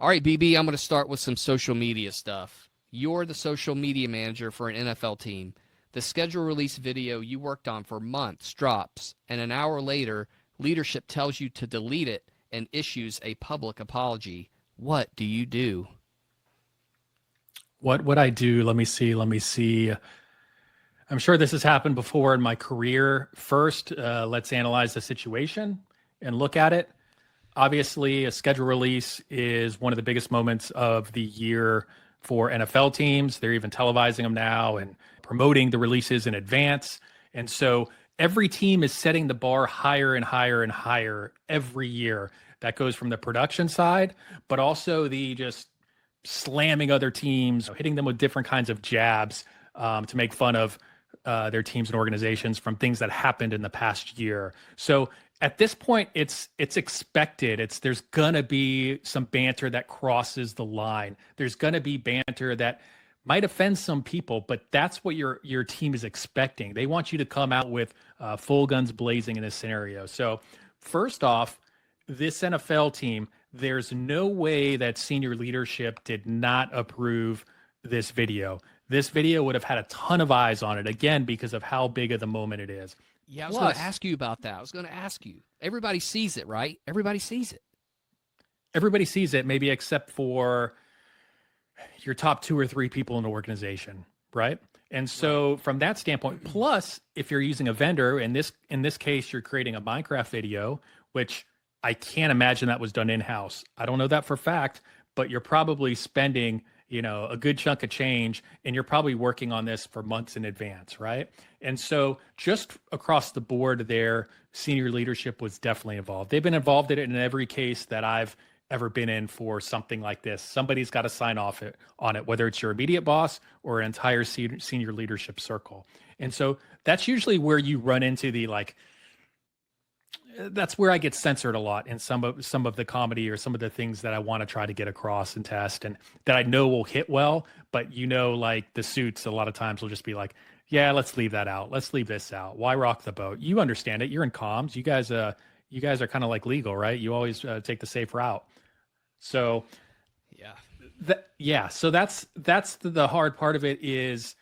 All right, BB, I'm going to start with some social media stuff. You're the social media manager for an NFL team. The schedule release video you worked on for months drops, and an hour later, leadership tells you to delete it and issues a public apology. What do you do? What would I do? Let me see. I'm sure this has happened before in my career. First, let's analyze the situation and look at it. Obviously, a schedule release is one of the biggest moments of the year for NFL teams. They're even televising them now and promoting the releases in advance. And so every team is setting the bar higher and higher and higher every year. That goes from the production side, but also the just slamming other teams, hitting them with different kinds of jabs to make fun of their teams and organizations from things that happened in the past year. So at this point, it's expected. There's gonna be some banter that crosses the line. There's gonna be banter that might offend some people, but that's what your team is expecting. They want you to come out with full guns blazing in this scenario. So first off, this NFL team, there's no way that senior leadership did not approve this video. This video would have had a ton of eyes on it, again, because of how big of the moment it is. Yeah, I was going to ask you about that. I was going to ask you. Everybody sees it, right? Everybody sees it. Everybody sees it, maybe except for your top 2 or 3 people in the organization, right? And so from that standpoint, plus if you're using a vendor, in this case, you're creating a Minecraft video, which I can't imagine that was done in-house. I don't know that for a fact, but you're probably spending, a good chunk of change, and you're probably working on this for months in advance, right? And so just across the board there, senior leadership was definitely involved. They've been involved in it in every case that I've ever been in for something like this. Somebody's got to sign off on it, whether it's your immediate boss or an entire senior leadership circle. And so that's usually where you run into the that's where I get censored a lot in some of the comedy or some of the things that I want to try to get across and test and that I know will hit well. But like the suits, a lot of times will just be like, yeah, let's leave that out. Let's leave this out. Why rock the boat? You understand it. You're in comms. You guys are kind of like legal, right? You always take the safe route. So so that's the hard part of it is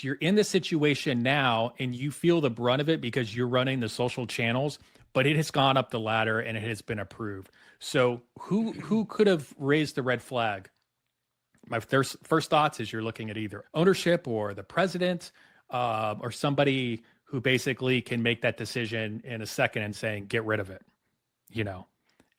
you're in this situation now and you feel the brunt of it because you're running the social channels, but it has gone up the ladder and it has been approved. So who could have raised the red flag? My first thoughts is you're looking at either ownership or the president or somebody who basically can make that decision in a second and saying, get rid of it,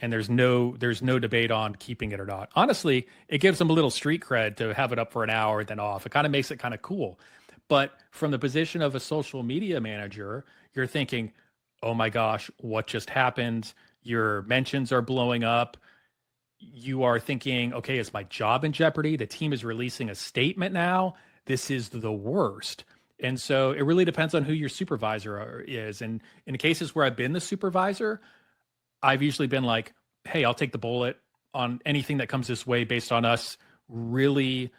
and there's no debate on keeping it or not. Honestly, it gives them a little street cred to have it up for an hour and then off. It kind of makes it kind of cool. But from the position of a social media manager, you're thinking, oh my gosh, what just happened? Your mentions are blowing up. You are thinking, okay, is my job in jeopardy? The team is releasing a statement now. This is the worst. And so it really depends on who your supervisor is. And in cases where I've been the supervisor, I've usually been like, hey, I'll take the bullet on anything that comes this way based on us really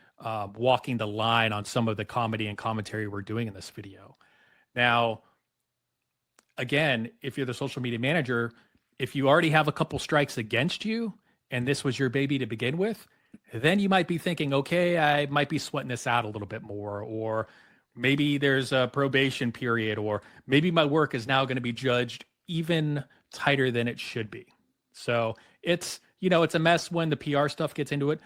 walking the line on some of the comedy and commentary we're doing in this video. Now, again, if you're the social media manager, if you already have a couple strikes against you and this was your baby to begin with, then you might be thinking, okay, I might be sweating this out a little bit more, or maybe there's a probation period, or maybe my work is now going to be judged even tighter than it should be. So it's a mess when the PR stuff gets into it,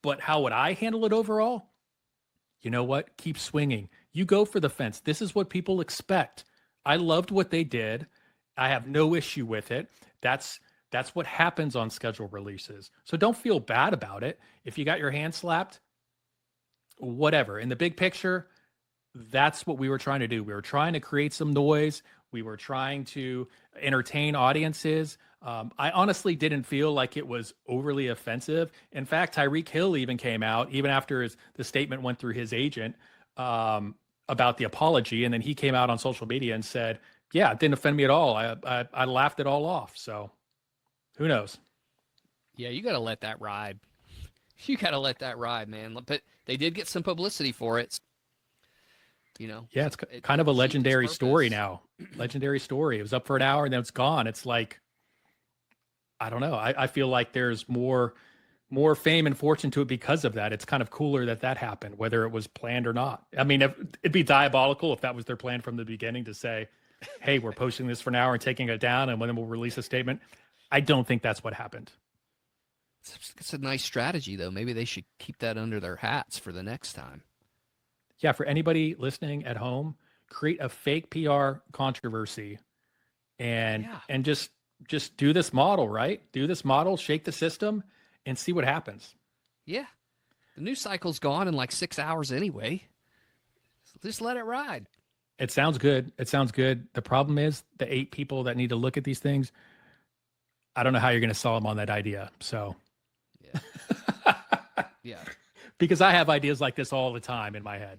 but how would I handle it overall? You know what? Keep swinging. You go for the fence. This is what people expect. I loved what they did. I have no issue with it. That's what happens on schedule releases. So don't feel bad about it. If you got your hand slapped, whatever. In the big picture, that's what we were trying to do. We were trying to create some noise. We were trying to entertain audiences. I honestly didn't feel like it was overly offensive. In fact, Tyreek Hill even came out, even after the statement went through his agent about the apology. And then he came out on social media and said, yeah, it didn't offend me at all. I laughed it all off. So who knows? Yeah, you got to let that ride. You got to let that ride, man. But they did get some publicity for it. Yeah, it's kind of a legendary story now. Legendary story. It was up for an hour and then it's gone. It's like, I don't know. I feel like there's more fame and fortune to it because of that. It's kind of cooler that that happened, whether it was planned or not. I mean, it'd be diabolical if that was their plan from the beginning to say, hey, we're posting this for an hour and taking it down, and then we'll release a statement. I don't think that's what happened. It's a nice strategy, though. Maybe they should keep that under their hats for the next time. Yeah, for anybody listening at home, create a fake PR controversy and Yeah. and just do this model, right? Do this model, shake the system, and see what happens. Yeah. The news cycle's gone in like 6 hours anyway. So just let it ride. It sounds good. It sounds good. The problem is the 8 people that need to look at these things. I don't know how you're going to sell them on that idea. So, Yeah. Yeah. because I have ideas like this all the time in my head.